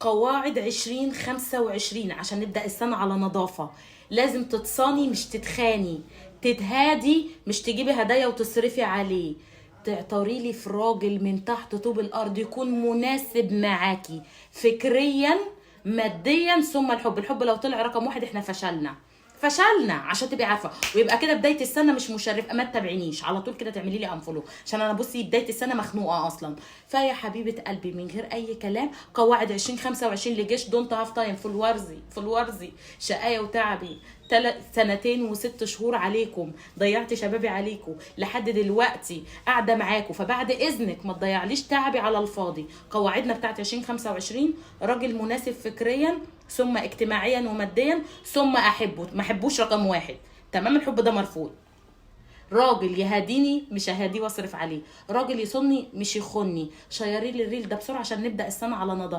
قواعد 2025 عشان نبدأ السنة على نظافة. لازم تتصاني مش تتخاني، تتهادي مش تجيبي هدايا وتصرفي عليه، تعتري لي في راجل من تحت طوب الأرض يكون مناسب معاكي فكريا ماديا ثم الحب. الحب لو طلع رقم واحد احنا فشلنا عشان تبقي عارفه. ويبقى كده بدايه السنه مش مشرفه، ما تتابعينيش على طول كده، تعملي لي انفولو عشان انا بصي بدايه السنه مخنوقه اصلا. فيا حبيبه قلبي من غير اي كلام، قواعد 2025 لجيش دونت هاف تايم، فول ورزي شقايه وتعبي 2 و6 شهور عليكم، ضيعت شبابي عليكم لحد دلوقتي قاعده معاكم، فبعد اذنك ما تضيعليش تعبي على الفاضي. قواعدنا بتاعت 2025 راجل مناسب فكريا ثم اجتماعيا وماديا ثم احبه، ما احبوش رقم واحد، تمام؟ الحب ده مرفوض. راجل يهاديني مش ههاديه واصرف عليه، راجل يصني مش يخني. شيري لي الريل ده بسرعه عشان نبدا السنه على نظافه.